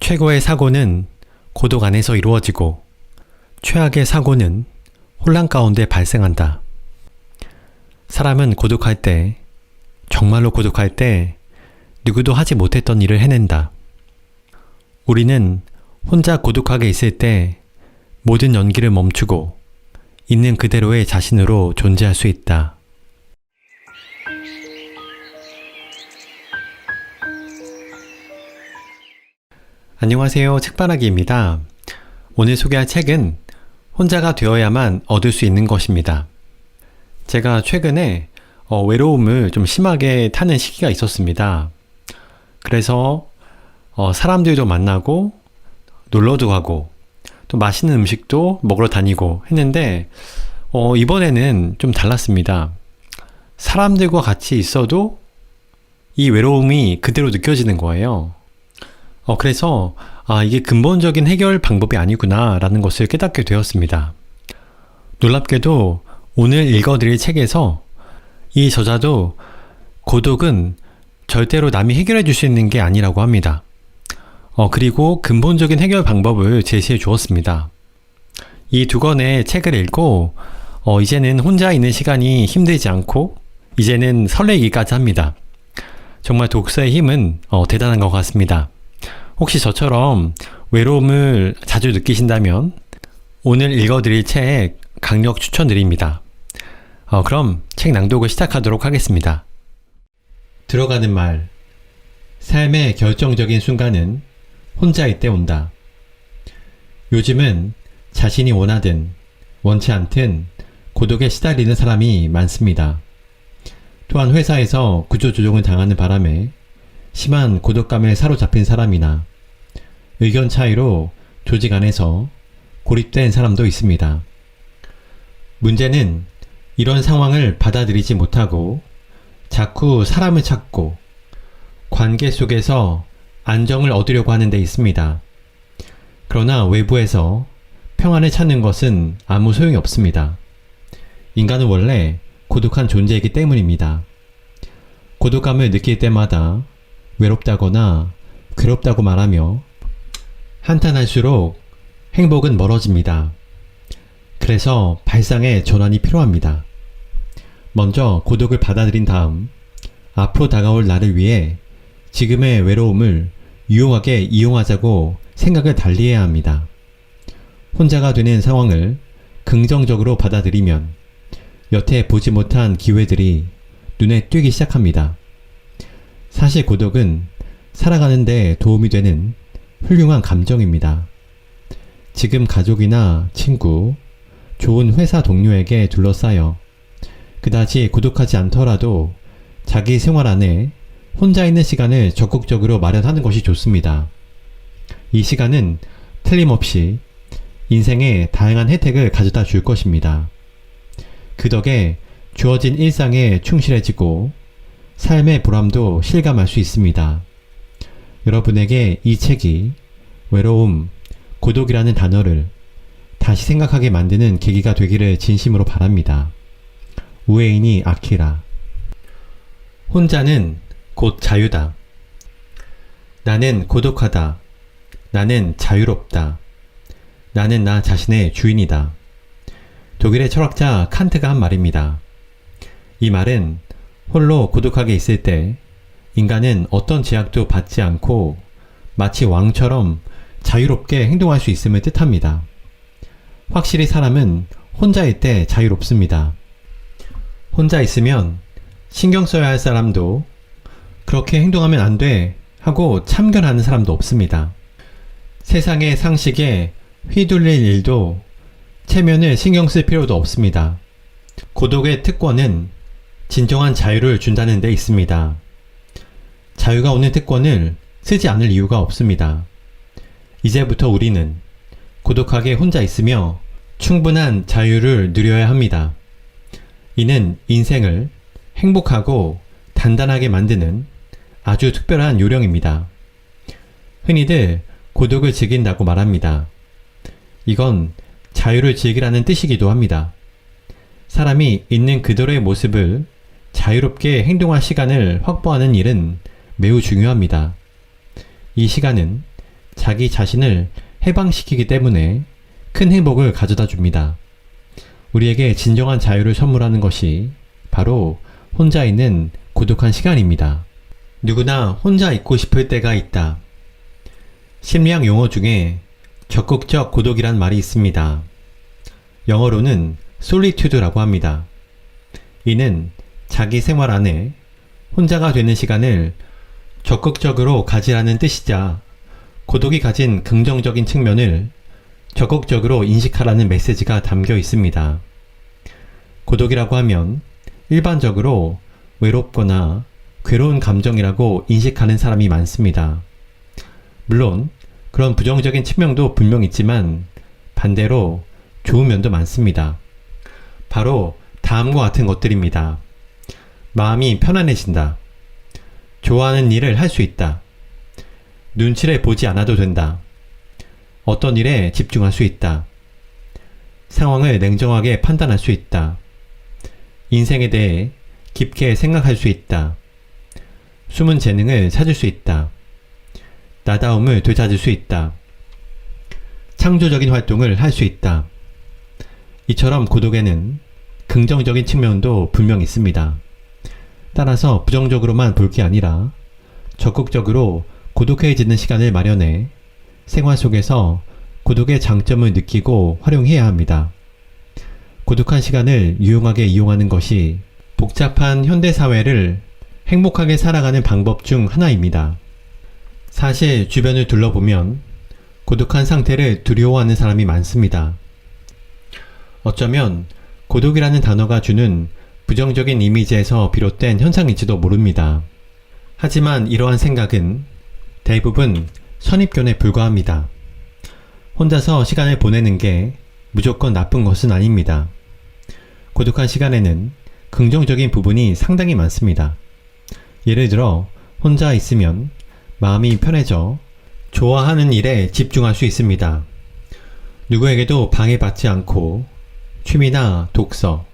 최고의 사고는 고독 안에서 이루어지고 최악의 사고는 혼란 가운데 발생한다. 사람은 고독할 때, 정말로 고독할 때 누구도 하지 못했던 일을 해낸다. 우리는 혼자 고독하게 있을 때 모든 연기를 멈추고 있는 그대로의 자신으로 존재할 수 있다. 안녕하세요. 책바라기입니다. 오늘 소개할 책은 혼자가 되어야만 얻을 수 있는 것입니다. 제가 최근에 외로움을 좀 심하게 타는 시기가 있었습니다. 그래서 사람들도 만나고 놀러도 가고 또 맛있는 음식도 먹으러 다니고 했는데 이번에는 좀 달랐습니다. 사람들과 같이 있어도 이 외로움이 그대로 느껴지는 거예요. 그래서 이게 근본적인 해결 방법이 아니구나 라는 것을 깨닫게 되었습니다. 놀랍게도 오늘 읽어드릴 책에서 이 저자도 고독은 절대로 남이 해결해 줄 수 있는 게 아니라고 합니다. 그리고 근본적인 해결 방법을 제시해 주었습니다. 이 두 권의 책을 읽고 이제는 혼자 있는 시간이 힘들지 않고 이제는 설레기까지 합니다. 정말 독서의 힘은 대단한 것 같습니다. 혹시 저처럼 외로움을 자주 느끼신다면 오늘 읽어드릴 책 강력 추천드립니다. 그럼 책 낭독을 시작하도록 하겠습니다. 들어가는 말. 삶의 결정적인 순간은 혼자일 때 온다. 요즘은 자신이 원하든 원치 않든 고독에 시달리는 사람이 많습니다. 또한 회사에서 구조조정을 당하는 바람에 심한 고독감에 사로잡힌 사람이나 의견 차이로 조직 안에서 고립된 사람도 있습니다. 문제는 이런 상황을 받아들이지 못하고 자꾸 사람을 찾고 관계 속에서 안정을 얻으려고 하는 데 있습니다. 그러나 외부에서 평안을 찾는 것은 아무 소용이 없습니다. 인간은 원래 고독한 존재이기 때문입니다. 고독감을 느낄 때마다 외롭다거나 괴롭다고 말하며 한탄할수록 행복은 멀어집니다. 그래서 발상의 전환이 필요합니다. 먼저 고독을 받아들인 다음 앞으로 다가올 나를 위해 지금의 외로움을 유용하게 이용하자고 생각을 달리해야 합니다. 혼자가 되는 상황을 긍정적으로 받아들이면 여태 보지 못한 기회들이 눈에 띄기 시작합니다. 사실 고독은 살아가는 데 도움이 되는 훌륭한 감정입니다. 지금 가족이나 친구, 좋은 회사 동료에게 둘러싸여 그다지 고독하지 않더라도 자기 생활 안에 혼자 있는 시간을 적극적으로 마련하는 것이 좋습니다. 이 시간은 틀림없이 인생의 다양한 혜택을 가져다 줄 것입니다. 그 덕에 주어진 일상에 충실해지고 삶의 보람도 실감할 수 있습니다. 여러분에게 이 책이 외로움, 고독이라는 단어를 다시 생각하게 만드는 계기가 되기를 진심으로 바랍니다. 우에이니 아키라. 혼자는 곧 자유다. 나는 고독하다. 나는 자유롭다. 나는 나 자신의 주인이다. 독일의 철학자 칸트가 한 말입니다. 이 말은 홀로 고독하게 있을 때 인간은 어떤 제약도 받지 않고 마치 왕처럼 자유롭게 행동할 수 있음을 뜻합니다. 확실히 사람은 혼자일 때 자유롭습니다. 혼자 있으면 신경 써야 할 사람도 그렇게 행동하면 안 돼 하고 참견하는 사람도 없습니다. 세상의 상식에 휘둘릴 일도 체면을 신경 쓸 필요도 없습니다. 고독의 특권은 진정한 자유를 준다는 데 있습니다. 자유가 오는 특권을 쓰지 않을 이유가 없습니다. 이제부터 우리는 고독하게 혼자 있으며 충분한 자유를 누려야 합니다. 이는 인생을 행복하고 단단하게 만드는 아주 특별한 요령입니다. 흔히들 고독을 즐긴다고 말합니다. 이건 자유를 즐기라는 뜻이기도 합니다. 사람이 있는 그대로의 모습을 자유롭게 행동할 시간을 확보하는 일은 매우 중요합니다. 이 시간은 자기 자신을 해방시키기 때문에 큰 행복을 가져다 줍니다. 우리에게 진정한 자유를 선물하는 것이 바로 혼자 있는 고독한 시간입니다. 누구나 혼자 있고 싶을 때가 있다. 심리학 용어 중에 적극적 고독이란 말이 있습니다. 영어로는 solitude라고 합니다. 이는 자기 생활 안에 혼자가 되는 시간을 적극적으로 가지라는 뜻이자 고독이 가진 긍정적인 측면을 적극적으로 인식하라는 메시지가 담겨 있습니다. 고독이라고 하면 일반적으로 외롭거나 괴로운 감정이라고 인식하는 사람이 많습니다. 물론 그런 부정적인 측면도 분명 있지만 반대로 좋은 면도 많습니다. 바로 다음과 같은 것들입니다. 마음이 편안해진다. 좋아하는 일을 할 수 있다. 눈치를 보지 않아도 된다. 어떤 일에 집중할 수 있다. 상황을 냉정하게 판단할 수 있다. 인생에 대해 깊게 생각할 수 있다. 숨은 재능을 찾을 수 있다. 나다움을 되찾을 수 있다. 창조적인 활동을 할 수 있다. 이처럼 고독에는 긍정적인 측면도 분명 있습니다. 따라서 부정적으로만 볼 게 아니라 적극적으로 고독해지는 시간을 마련해 생활 속에서 고독의 장점을 느끼고 활용해야 합니다. 고독한 시간을 유용하게 이용하는 것이 복잡한 현대사회를 행복하게 살아가는 방법 중 하나입니다. 사실 주변을 둘러보면 고독한 상태를 두려워하는 사람이 많습니다. 어쩌면 고독이라는 단어가 주는 부정적인 이미지에서 비롯된 현상일지도 모릅니다. 하지만 이러한 생각은 대부분 선입견에 불과합니다. 혼자서 시간을 보내는 게 무조건 나쁜 것은 아닙니다. 고독한 시간에는 긍정적인 부분이 상당히 많습니다. 예를 들어 혼자 있으면 마음이 편해져 좋아하는 일에 집중할 수 있습니다. 누구에게도 방해받지 않고 취미나 독서,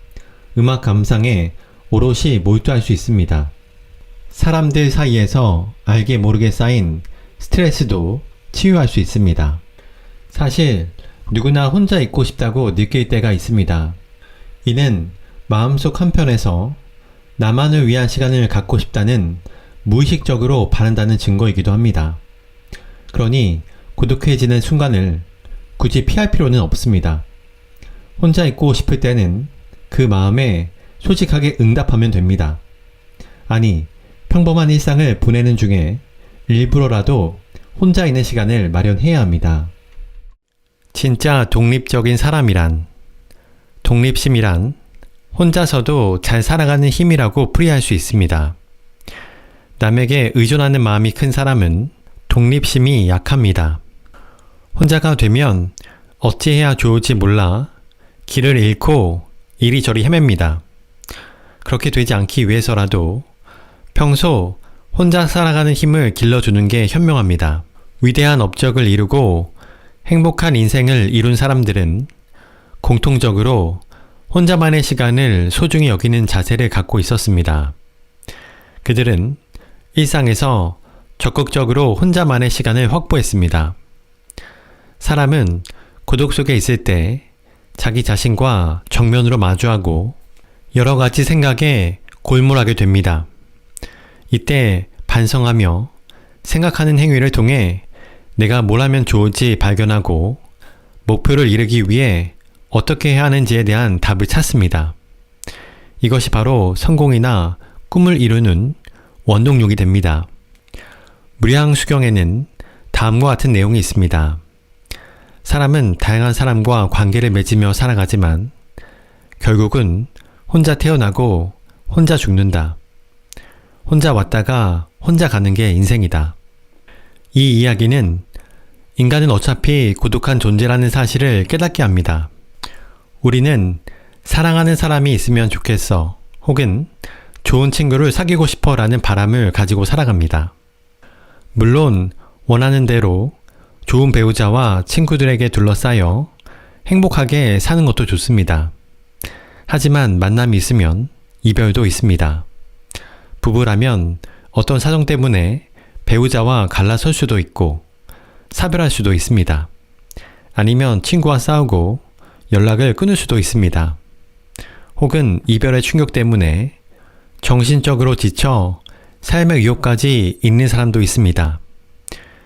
음악 감상에 오롯이 몰두할 수 있습니다. 사람들 사이에서 알게 모르게 쌓인 스트레스도 치유할 수 있습니다. 사실 누구나 혼자 있고 싶다고 느낄 때가 있습니다. 이는 마음속 한편에서 나만을 위한 시간을 갖고 싶다는 무의식적으로 바란다는 증거이기도 합니다. 그러니 고독해지는 순간을 굳이 피할 필요는 없습니다. 혼자 있고 싶을 때는 그 마음에 솔직하게 응답하면 됩니다. 아니, 평범한 일상을 보내는 중에 일부러라도 혼자 있는 시간을 마련해야 합니다. 진짜 독립적인 사람이란, 독립심이란 혼자서도 잘 살아가는 힘이라고 풀이할 수 있습니다. 남에게 의존하는 마음이 큰 사람은 독립심이 약합니다. 혼자가 되면 어찌해야 좋을지 몰라 길을 잃고 이리저리 헤맵니다. 그렇게 되지 않기 위해서라도 평소 혼자 살아가는 힘을 길러주는 게 현명합니다. 위대한 업적을 이루고 행복한 인생을 이룬 사람들은 공통적으로 혼자만의 시간을 소중히 여기는 자세를 갖고 있었습니다. 그들은 일상에서 적극적으로 혼자만의 시간을 확보했습니다. 사람은 고독 속에 있을 때 자기 자신과 정면으로 마주하고 여러 가지 생각에 골몰하게 됩니다. 이때 반성하며 생각하는 행위를 통해 내가 뭘 하면 좋을지 발견하고 목표를 이루기 위해 어떻게 해야 하는지에 대한 답을 찾습니다. 이것이 바로 성공이나 꿈을 이루는 원동력이 됩니다. 무량수경에는 다음과 같은 내용이 있습니다. 사람은 다양한 사람과 관계를 맺으며 살아가지만 결국은 혼자 태어나고 혼자 죽는다. 혼자 왔다가 혼자 가는 게 인생이다. 이 이야기는 인간은 어차피 고독한 존재라는 사실을 깨닫게 합니다. 우리는 사랑하는 사람이 있으면 좋겠어 혹은 좋은 친구를 사귀고 싶어 라는 바람을 가지고 살아갑니다. 물론 원하는 대로 좋은 배우자와 친구들에게 둘러싸여 행복하게 사는 것도 좋습니다. 하지만 만남이 있으면 이별도 있습니다. 부부라면 어떤 사정 때문에 배우자와 갈라설 수도 있고 사별할 수도 있습니다. 아니면 친구와 싸우고 연락을 끊을 수도 있습니다. 혹은 이별의 충격 때문에 정신적으로 지쳐 삶의 위협까지 있는 사람도 있습니다.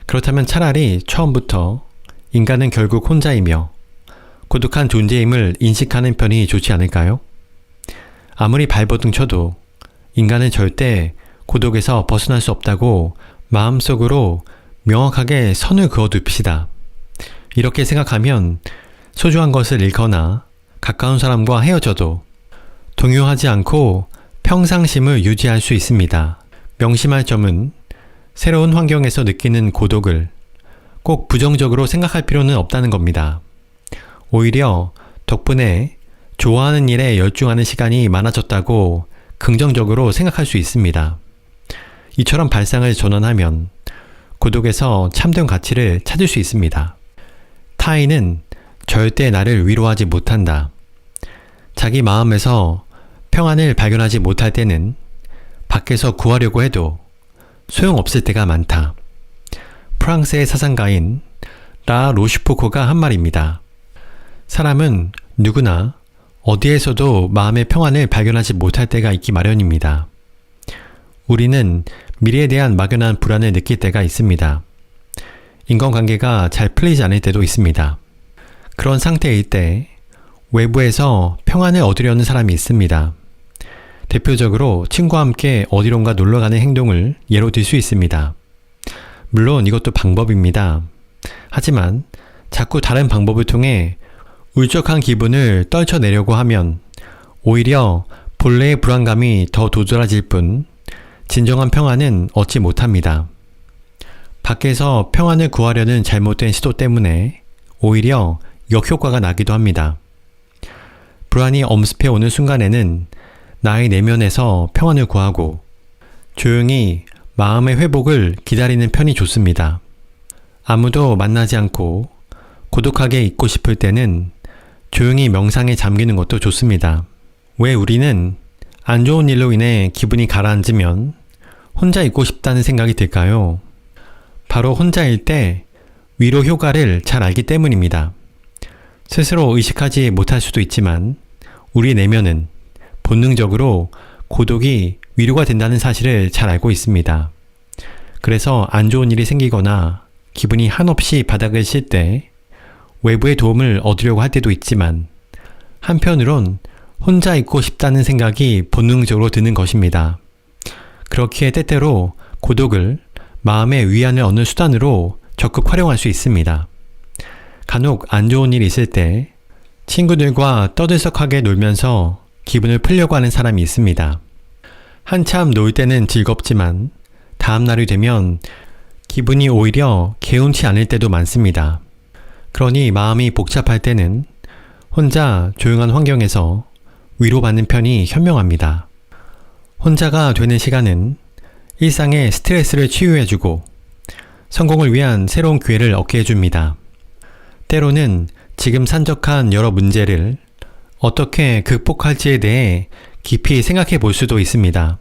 그렇다면 차라리 처음부터 인간은 결국 혼자이며 고독한 존재임을 인식하는 편이 좋지 않을까요? 아무리 발버둥 쳐도 인간은 절대 고독에서 벗어날 수 없다고 마음속으로 명확하게 선을 그어둡시다. 이렇게 생각하면 소중한 것을 잃거나 가까운 사람과 헤어져도 동요하지 않고 평상심을 유지할 수 있습니다. 명심할 점은 새로운 환경에서 느끼는 고독을 꼭 부정적으로 생각할 필요는 없다는 겁니다. 오히려 덕분에 좋아하는 일에 열중하는 시간이 많아졌다고 긍정적으로 생각할 수 있습니다. 이처럼 발상을 전환하면 고독에서 참된 가치를 찾을 수 있습니다. 타인은 절대 나를 위로하지 못한다. 자기 마음에서 평안을 발견하지 못할 때는 밖에서 구하려고 해도 소용없을 때가 많다. 프랑스의 사상가인 라 로슈포코가 한 말입니다. 사람은 누구나 어디에서도 마음의 평안을 발견하지 못할 때가 있기 마련입니다. 우리는 미래에 대한 막연한 불안을 느낄 때가 있습니다. 인간관계가 잘 풀리지 않을 때도 있습니다. 그런 상태일 때 외부에서 평안을 얻으려는 사람이 있습니다. 대표적으로 친구와 함께 어디론가 놀러가는 행동을 예로 들 수 있습니다. 물론 이것도 방법입니다. 하지만 자꾸 다른 방법을 통해 울적한 기분을 떨쳐내려고 하면 오히려 본래의 불안감이 더 도드라질 뿐 진정한 평안은 얻지 못합니다. 밖에서 평안을 구하려는 잘못된 시도 때문에 오히려 역효과가 나기도 합니다. 불안이 엄습해 오는 순간에는 나의 내면에서 평안을 구하고 조용히 마음의 회복을 기다리는 편이 좋습니다. 아무도 만나지 않고 고독하게 있고 싶을 때는 조용히 명상에 잠기는 것도 좋습니다. 왜 우리는 안 좋은 일로 인해 기분이 가라앉으면 혼자 있고 싶다는 생각이 들까요? 바로 혼자일 때 위로 효과를 잘 알기 때문입니다. 스스로 의식하지 못할 수도 있지만 우리 내면은 본능적으로 고독이 위로가 된다는 사실을 잘 알고 있습니다. 그래서 안 좋은 일이 생기거나 기분이 한없이 바닥을 칠 때 외부의 도움을 얻으려고 할 때도 있지만 한편으론 혼자 있고 싶다는 생각이 본능적으로 드는 것입니다. 그렇기에 때때로 고독을 마음의 위안을 얻는 수단으로 적극 활용할 수 있습니다. 간혹 안 좋은 일이 있을 때 친구들과 떠들썩하게 놀면서 기분을 풀려고 하는 사람이 있습니다. 한참 놀 때는 즐겁지만 다음 날이 되면 기분이 오히려 개운치 않을 때도 많습니다. 그러니 마음이 복잡할 때는 혼자 조용한 환경에서 위로받는 편이 현명합니다. 혼자가 되는 시간은 일상의 스트레스를 치유해주고 성공을 위한 새로운 기회를 얻게 해줍니다. 때로는 지금 산적한 여러 문제를 어떻게 극복할지에 대해 깊이 생각해 볼 수도 있습니다.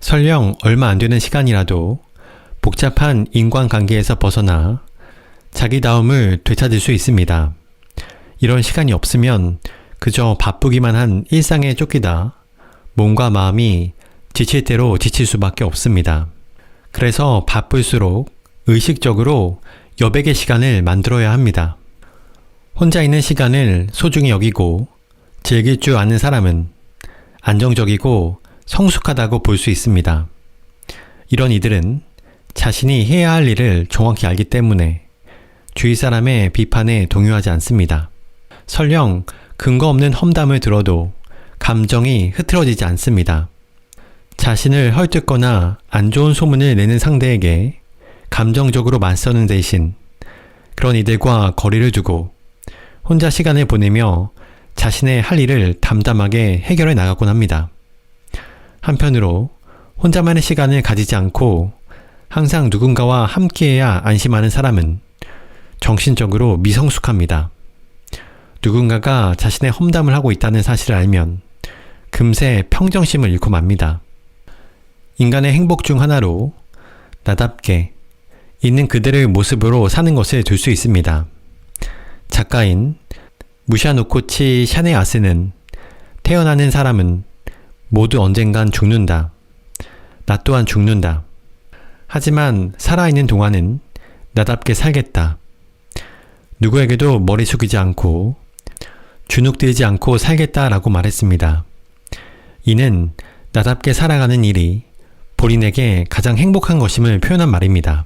설령 얼마 안 되는 시간이라도 복잡한 인간관계에서 벗어나 자기다움을 되찾을 수 있습니다. 이런 시간이 없으면 그저 바쁘기만 한 일상에 쫓기다 몸과 마음이 지칠 대로 지칠 수밖에 없습니다. 그래서 바쁠수록 의식적으로 여백의 시간을 만들어야 합니다. 혼자 있는 시간을 소중히 여기고 즐길 줄 아는 사람은 안정적이고 성숙하다고 볼 수 있습니다. 이런 이들은 자신이 해야 할 일을 정확히 알기 때문에 주위 사람의 비판에 동요하지 않습니다. 설령 근거 없는 험담을 들어도 감정이 흐트러지지 않습니다. 자신을 헐뜯거나 안 좋은 소문을 내는 상대에게 감정적으로 맞서는 대신 그런 이들과 거리를 두고 혼자 시간을 보내며 자신의 할 일을 담담하게 해결해 나가곤 합니다. 한편으로 혼자만의 시간을 가지지 않고 항상 누군가와 함께해야 안심하는 사람은 정신적으로 미성숙합니다. 누군가가 자신의 험담을 하고 있다는 사실을 알면 금세 평정심을 잃고 맙니다. 인간의 행복 중 하나로 나답게 있는 그대의 모습으로 사는 것을 둘 수 있습니다. 작가인 무샤노코치 샤네아스는 태어나는 사람은 모두 언젠간 죽는다. 나 또한 죽는다. 하지만 살아있는 동안은 나답게 살겠다. 누구에게도 머리 숙이지 않고 주눅들지 않고 살겠다라고 말했습니다. 이는 나답게 살아가는 일이 본인에게 가장 행복한 것임을 표현한 말입니다.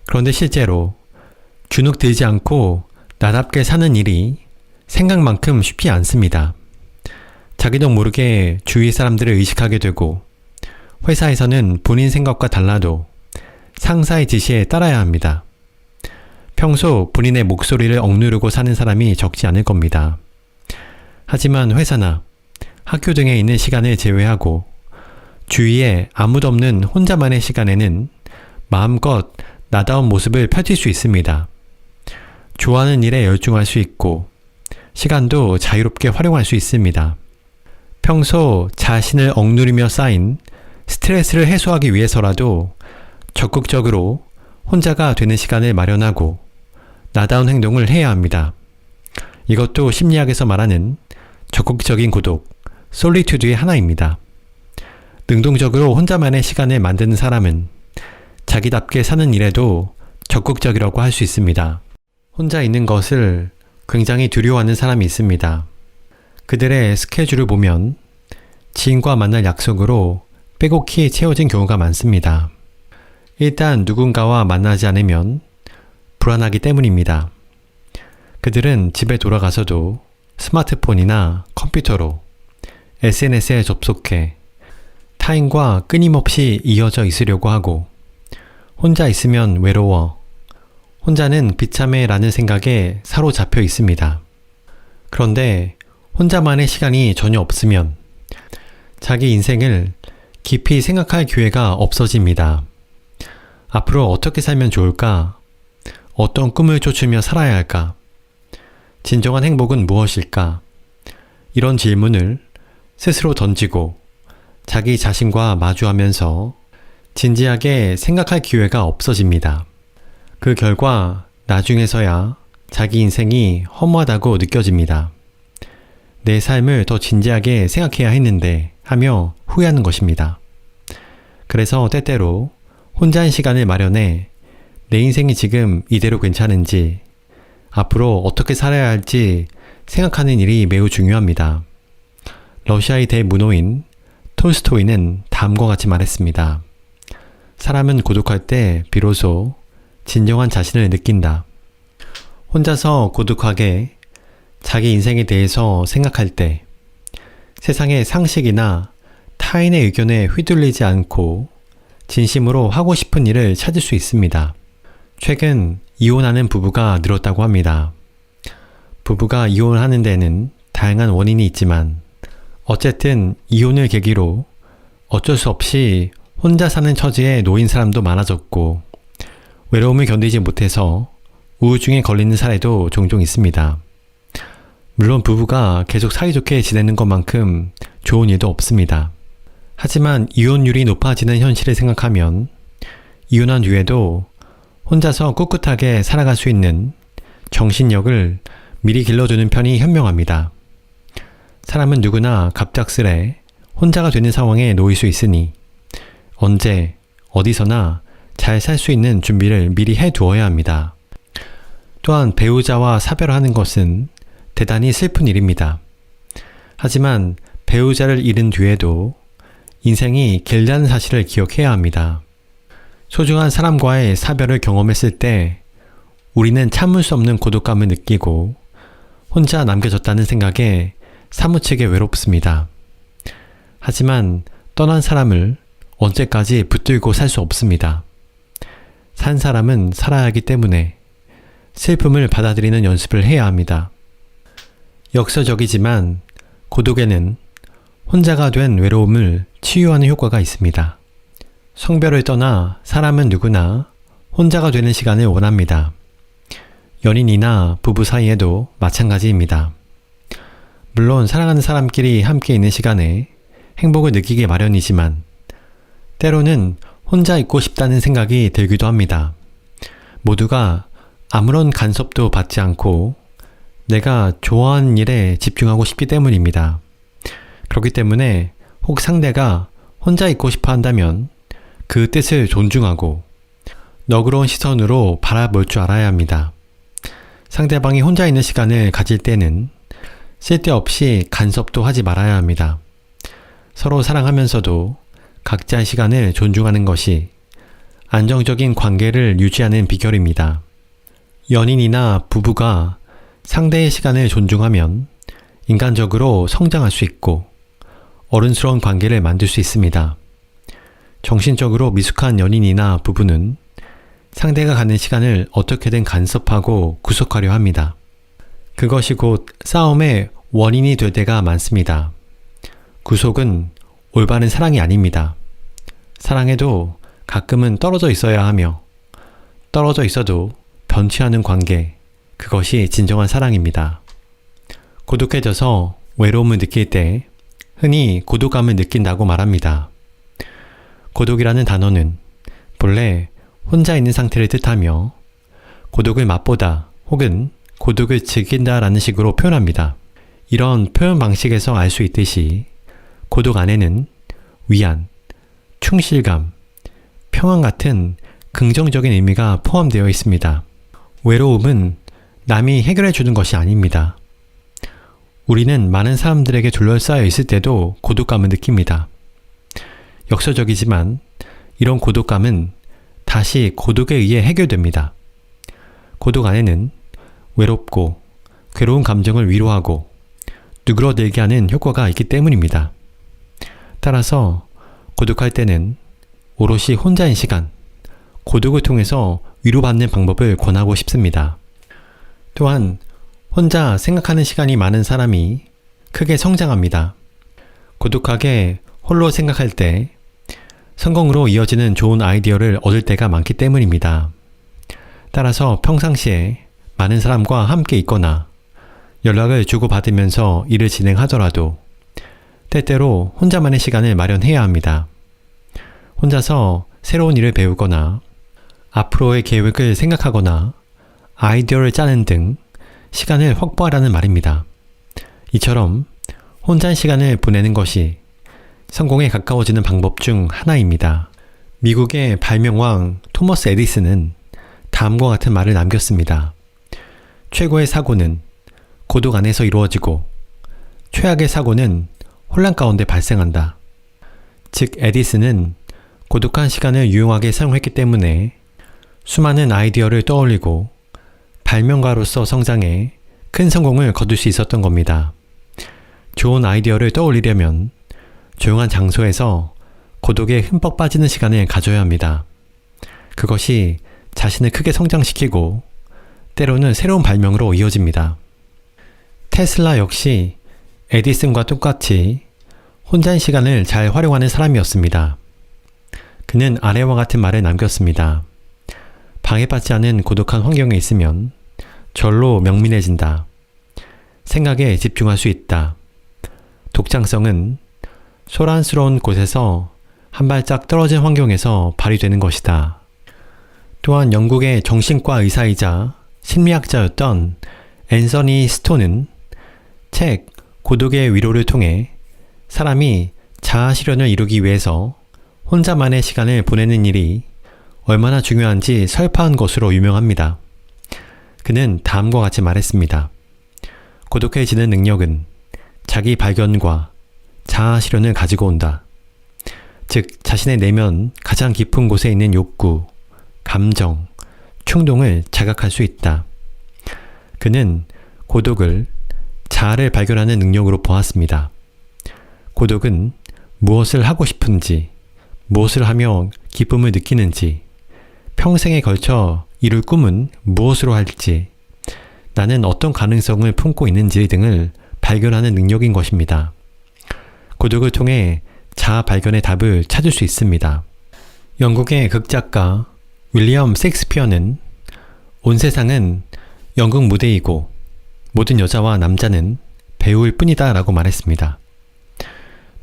그런데 실제로 주눅들지 않고 나답게 사는 일이 생각만큼 쉽지 않습니다. 자기도 모르게 주위 사람들을 의식하게 되고 회사에서는 본인 생각과 달라도 상사의 지시에 따라야 합니다. 평소 본인의 목소리를 억누르고 사는 사람이 적지 않을 겁니다. 하지만 회사나 학교 등에 있는 시간을 제외하고 주위에 아무도 없는 혼자만의 시간에는 마음껏 나다운 모습을 펼칠 수 있습니다. 좋아하는 일에 열중할 수 있고 시간도 자유롭게 활용할 수 있습니다. 평소 자신을 억누르며 쌓인 스트레스를 해소하기 위해서라도 적극적으로 혼자가 되는 시간을 마련하고 나다운 행동을 해야 합니다. 이것도 심리학에서 말하는 적극적인 고독, 솔리튜드의 하나입니다. 능동적으로 혼자만의 시간을 만드는 사람은 자기답게 사는 일에도 적극적이라고 할 수 있습니다. 혼자 있는 것을 굉장히 두려워하는 사람이 있습니다. 그들의 스케줄을 보면 지인과 만날 약속으로 빼곡히 채워진 경우가 많습니다. 일단 누군가와 만나지 않으면 불안하기 때문입니다. 그들은 집에 돌아가서도 스마트폰이나 컴퓨터로 SNS에 접속해 타인과 끊임없이 이어져 있으려고 하고 혼자 있으면 외로워, 혼자는 비참해라는 생각에 사로잡혀 있습니다. 그런데 혼자만의 시간이 전혀 없으면 자기 인생을 깊이 생각할 기회가 없어집니다. 앞으로 어떻게 살면 좋을까? 어떤 꿈을 쫓으며 살아야 할까? 진정한 행복은 무엇일까? 이런 질문을 스스로 던지고 자기 자신과 마주하면서 진지하게 생각할 기회가 없어집니다. 그 결과 나중에서야 자기 인생이 허무하다고 느껴집니다. 내 삶을 더 진지하게 생각해야 했는데 하며 후회하는 것입니다. 그래서 때때로 혼자인 시간을 마련해 내 인생이 지금 이대로 괜찮은지 앞으로 어떻게 살아야 할지 생각하는 일이 매우 중요합니다. 러시아의 대문호인 톨스토이는 다음과 같이 말했습니다. 사람은 고독할 때 비로소 진정한 자신을 느낀다. 혼자서 고독하게 자기 인생에 대해서 생각할 때 세상의 상식이나 타인의 의견에 휘둘리지 않고 진심으로 하고 싶은 일을 찾을 수 있습니다. 최근 이혼하는 부부가 늘었다고 합니다. 부부가 이혼하는 데는 다양한 원인이 있지만 어쨌든 이혼을 계기로 어쩔 수 없이 혼자 사는 처지에 놓인 사람도 많아졌고 외로움을 견디지 못해서 우울증에 걸리는 사례도 종종 있습니다. 물론 부부가 계속 사이좋게 지내는 것만큼 좋은 일도 없습니다. 하지만 이혼율이 높아지는 현실을 생각하면 이혼한 뒤에도 혼자서 꿋꿋하게 살아갈 수 있는 정신력을 미리 길러두는 편이 현명합니다. 사람은 누구나 갑작스레 혼자가 되는 상황에 놓일 수 있으니 언제 어디서나 잘 살 수 있는 준비를 미리 해두어야 합니다. 또한 배우자와 사별하는 것은 대단히 슬픈 일입니다. 하지만 배우자를 잃은 뒤에도 인생이 길다는 사실을 기억해야 합니다. 소중한 사람과의 사별을 경험했을 때 우리는 참을 수 없는 고독감을 느끼고 혼자 남겨졌다는 생각에 사무치게 외롭습니다. 하지만 떠난 사람을 언제까지 붙들고 살 수 없습니다. 산 사람은 살아야 하기 때문에 슬픔을 받아들이는 연습을 해야 합니다. 역설적이지만 고독에는 혼자가 된 외로움을 치유하는 효과가 있습니다. 성별을 떠나 사람은 누구나 혼자가 되는 시간을 원합니다. 연인이나 부부 사이에도 마찬가지입니다. 물론 사랑하는 사람끼리 함께 있는 시간에 행복을 느끼기 마련이지만 때로는 혼자 있고 싶다는 생각이 들기도 합니다. 모두가 아무런 간섭도 받지 않고 내가 좋아하는 일에 집중하고 싶기 때문입니다. 그렇기 때문에 혹 상대가 혼자 있고 싶어 한다면 그 뜻을 존중하고 너그러운 시선으로 바라볼 줄 알아야 합니다. 상대방이 혼자 있는 시간을 가질 때는 쓸데없이 간섭도 하지 말아야 합니다. 서로 사랑하면서도 각자의 시간을 존중하는 것이 안정적인 관계를 유지하는 비결입니다. 연인이나 부부가 상대의 시간을 존중하면 인간적으로 성장할 수 있고 어른스러운 관계를 만들 수 있습니다. 정신적으로 미숙한 연인이나 부부는 상대가 갖는 시간을 어떻게든 간섭하고 구속하려 합니다. 그것이 곧 싸움의 원인이 될 때가 많습니다. 구속은 올바른 사랑이 아닙니다. 사랑해도 가끔은 떨어져 있어야 하며 떨어져 있어도 변치 않은 관계, 그것이 진정한 사랑입니다. 고독해져서 외로움을 느낄 때 흔히 고독감을 느낀다고 말합니다. 고독이라는 단어는 본래 혼자 있는 상태를 뜻하며 고독을 맛보다 혹은 고독을 즐긴다라는 식으로 표현합니다. 이런 표현 방식에서 알 수 있듯이 고독 안에는 위안, 충실감, 평안 같은 긍정적인 의미가 포함되어 있습니다. 외로움은 남이 해결해 주는 것이 아닙니다. 우리는 많은 사람들에게 둘러싸여 있을 때도 고독감을 느낍니다. 역설적이지만 이런 고독감은 다시 고독에 의해 해결됩니다. 고독 안에는 외롭고 괴로운 감정을 위로하고 누그러들게 하는 효과가 있기 때문입니다. 따라서 고독할 때는 오롯이 혼자인 시간, 고독을 통해서 위로받는 방법을 권하고 싶습니다. 또한 혼자 생각하는 시간이 많은 사람이 크게 성장합니다. 고독하게 홀로 생각할 때 성공으로 이어지는 좋은 아이디어를 얻을 때가 많기 때문입니다. 따라서 평상시에 많은 사람과 함께 있거나 연락을 주고받으면서 일을 진행하더라도 때때로 혼자만의 시간을 마련해야 합니다. 혼자서 새로운 일을 배우거나 앞으로의 계획을 생각하거나 아이디어를 짜는 등 시간을 확보하라는 말입니다. 이처럼 혼자 시간을 보내는 것이 성공에 가까워지는 방법 중 하나입니다. 미국의 발명왕 토머스 에디슨은 다음과 같은 말을 남겼습니다. 최고의 사고는 고독 안에서 이루어지고 최악의 사고는 혼란 가운데 발생한다. 즉 에디슨은 고독한 시간을 유용하게 사용했기 때문에 수많은 아이디어를 떠올리고 발명가로서 성장해 큰 성공을 거둘 수 있었던 겁니다. 좋은 아이디어를 떠올리려면 조용한 장소에서 고독에 흠뻑 빠지는 시간을 가져야 합니다. 그것이 자신을 크게 성장시키고 때로는 새로운 발명으로 이어집니다. 테슬라 역시 에디슨과 똑같이 혼자인 시간을 잘 활용하는 사람이었습니다. 그는 아래와 같은 말을 남겼습니다. 방해받지 않은 고독한 환경에 있으면 절로 명민해진다. 생각에 집중할 수 있다. 독창성은 소란스러운 곳에서 한 발짝 떨어진 환경에서 발휘되는 것이다. 또한 영국의 정신과 의사이자 심리학자였던 앤서니 스톤은 책 고독의 위로를 통해 사람이 자아 실현을 이루기 위해서 혼자만의 시간을 보내는 일이 얼마나 중요한지 설파한 것으로 유명합니다. 그는 다음과 같이 말했습니다. 고독해지는 능력은 자기 발견과 자아 실현을 가지고 온다. 즉, 자신의 내면 가장 깊은 곳에 있는 욕구, 감정, 충동을 자각할 수 있다. 그는 고독을 자아를 발견하는 능력으로 보았습니다. 고독은 무엇을 하고 싶은지, 무엇을 하며 기쁨을 느끼는지, 평생에 걸쳐 이룰 꿈은 무엇으로 할지, 나는 어떤 가능성을 품고 있는지 등을 발견하는 능력인 것입니다. 고독을 통해 자아 발견의 답을 찾을 수 있습니다. 영국의 극작가 윌리엄 셰익스피어는 온 세상은 연극 무대이고 모든 여자와 남자는 배우일 뿐이다 라고 말했습니다.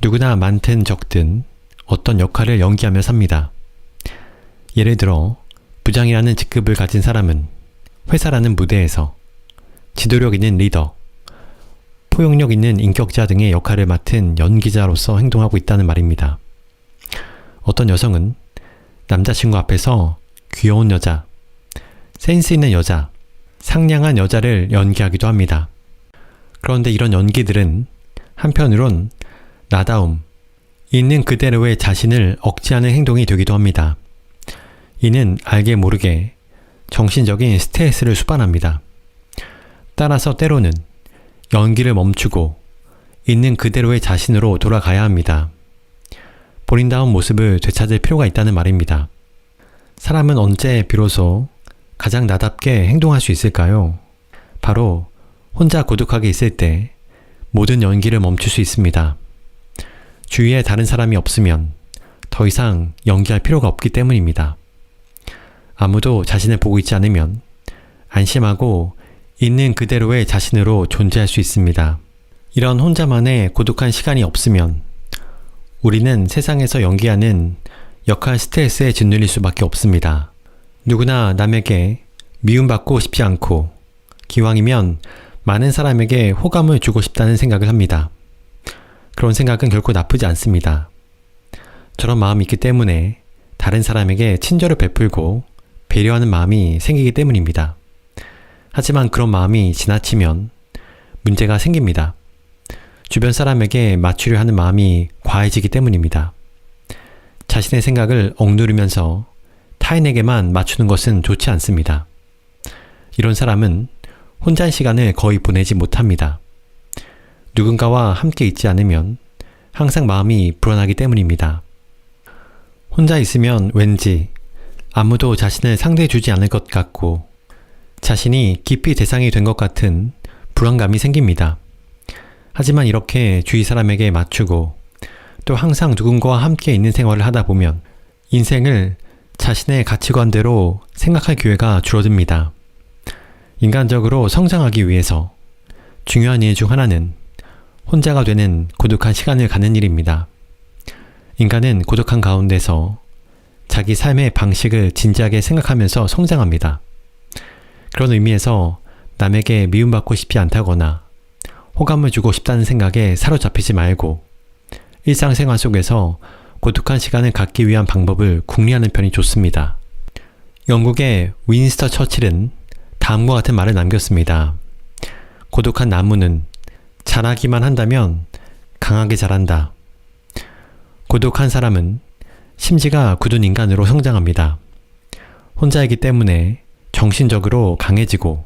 누구나 많든 적든 어떤 역할을 연기하며 삽니다. 예를 들어 부장이라는 직급을 가진 사람은 회사라는 무대에서 지도력 있는 리더, 포용력 있는 인격자 등의 역할을 맡은 연기자로서 행동하고 있다는 말입니다. 어떤 여성은 남자친구 앞에서 귀여운 여자, 센스 있는 여자, 상냥한 여자를 연기하기도 합니다. 그런데 이런 연기들은 한편으론 나다움, 있는 그대로의 자신을 억제하는 행동이 되기도 합니다. 이는 알게 모르게 정신적인 스트레스를 수반합니다. 따라서 때로는 연기를 멈추고 있는 그대로의 자신으로 돌아가야 합니다. 본인다운 모습을 되찾을 필요가 있다는 말입니다. 사람은 언제 비로소 가장 나답게 행동할 수 있을까요? 바로 혼자 고독하게 있을 때 모든 연기를 멈출 수 있습니다. 주위에 다른 사람이 없으면 더 이상 연기할 필요가 없기 때문입니다. 아무도 자신을 보고 있지 않으면 안심하고 있는 그대로의 자신으로 존재할 수 있습니다. 이런 혼자만의 고독한 시간이 없으면 우리는 세상에서 연기하는 역할 스트레스에 짓눌릴 수밖에 없습니다. 누구나 남에게 미움받고 싶지 않고 기왕이면 많은 사람에게 호감을 주고 싶다는 생각을 합니다. 그런 생각은 결코 나쁘지 않습니다. 저런 마음이 있기 때문에 다른 사람에게 친절을 베풀고 배려하는 마음이 생기기 때문입니다. 하지만 그런 마음이 지나치면 문제가 생깁니다. 주변 사람에게 맞추려 하는 마음이 과해지기 때문입니다. 자신의 생각을 억누르면서 타인에게만 맞추는 것은 좋지 않습니다. 이런 사람은 혼자 시간을 거의 보내지 못합니다. 누군가와 함께 있지 않으면 항상 마음이 불안하기 때문입니다. 혼자 있으면 왠지 아무도 자신을 상대해주지 않을 것 같고 자신이 깊이 대상이 된 것 같은 불안감이 생깁니다. 하지만 이렇게 주위 사람에게 맞추고 또 항상 누군가와 함께 있는 생활을 하다 보면 인생을 자신의 가치관대로 생각할 기회가 줄어듭니다. 인간적으로 성장하기 위해서 중요한 일 중 하나는 혼자가 되는 고독한 시간을 갖는 일입니다. 인간은 고독한 가운데서 자기 삶의 방식을 진지하게 생각하면서 성장합니다. 그런 의미에서 남에게 미움받고 싶지 않다거나 호감을 주고 싶다는 생각에 사로잡히지 말고 일상생활 속에서 고독한 시간을 갖기 위한 방법을 궁리하는 편이 좋습니다. 영국의 윈스터 처칠은 다음과 같은 말을 남겼습니다. 고독한 나무는 자라기만 한다면 강하게 자란다. 고독한 사람은 심지가 굳은 인간으로 성장합니다. 혼자이기 때문에 정신적으로 강해지고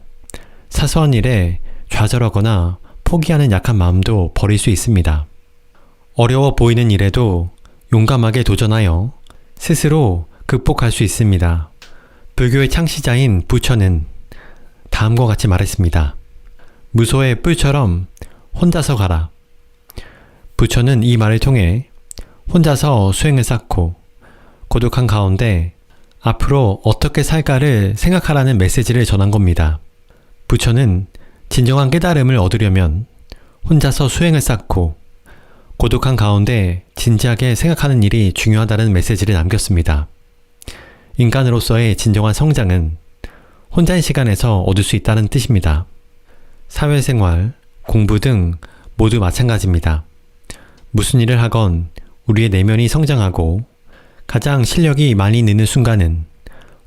사소한 일에 좌절하거나 포기하는 약한 마음도 버릴 수 있습니다. 어려워 보이는 일에도 용감하게 도전하여 스스로 극복할 수 있습니다. 불교의 창시자인 부처는 다음과 같이 말했습니다. 무소의 뿔처럼 혼자서 가라. 부처는 이 말을 통해 혼자서 수행을 쌓고 고독한 가운데 앞으로 어떻게 살까를 생각하라는 메시지를 전한 겁니다. 부처는 진정한 깨달음을 얻으려면 혼자서 수행을 쌓고 고독한 가운데 진지하게 생각하는 일이 중요하다는 메시지를 남겼습니다. 인간으로서의 진정한 성장은 혼자인 시간에서 얻을 수 있다는 뜻입니다. 사회생활, 공부 등 모두 마찬가지입니다. 무슨 일을 하건 우리의 내면이 성장하고 가장 실력이 많이 느는 순간은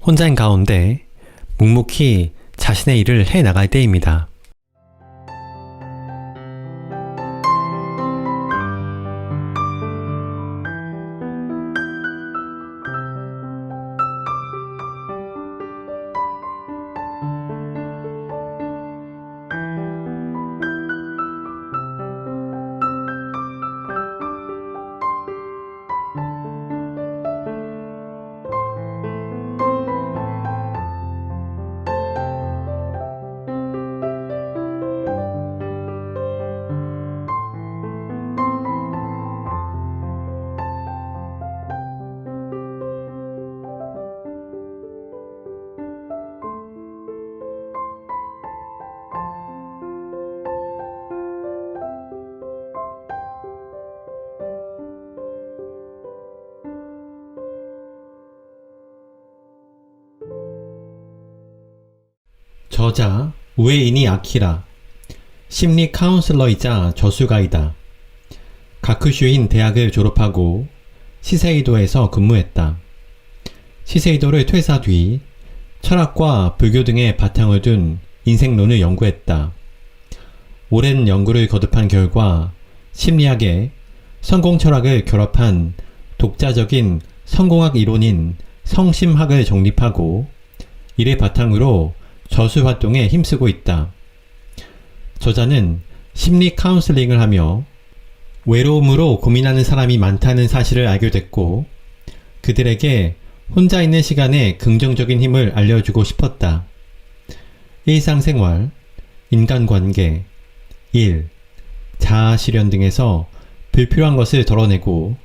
혼자인 가운데 묵묵히 자신의 일을 해나갈 때입니다. 저자 우에이니 아키라, 심리 카운슬러이자 저술가이다. 가쿠슈인 대학을 졸업하고 시세이도에서 근무했다. 시세이도를 퇴사 뒤 철학과 불교 등의 바탕을 둔 인생론을 연구했다. 오랜 연구를 거듭한 결과 심리학에 성공 철학을 결합한 독자적인 성공학 이론인 성심학을 정립하고 이를 바탕으로 저술 활동에 힘쓰고 있다. 저자는 심리 카운슬링을 하며 외로움으로 고민하는 사람이 많다는 사실을 알게 됐고 그들에게 혼자 있는 시간에 긍정적인 힘을 알려주고 싶었다. 일상생활, 인간관계, 일, 자아실현 등에서 불필요한 것을 덜어내고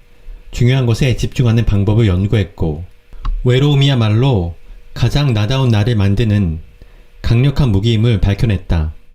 중요한 것에 집중하는 방법을 연구했고 외로움이야말로 가장 나다운 나를 만드는 강력한 무기임을 밝혀냈다.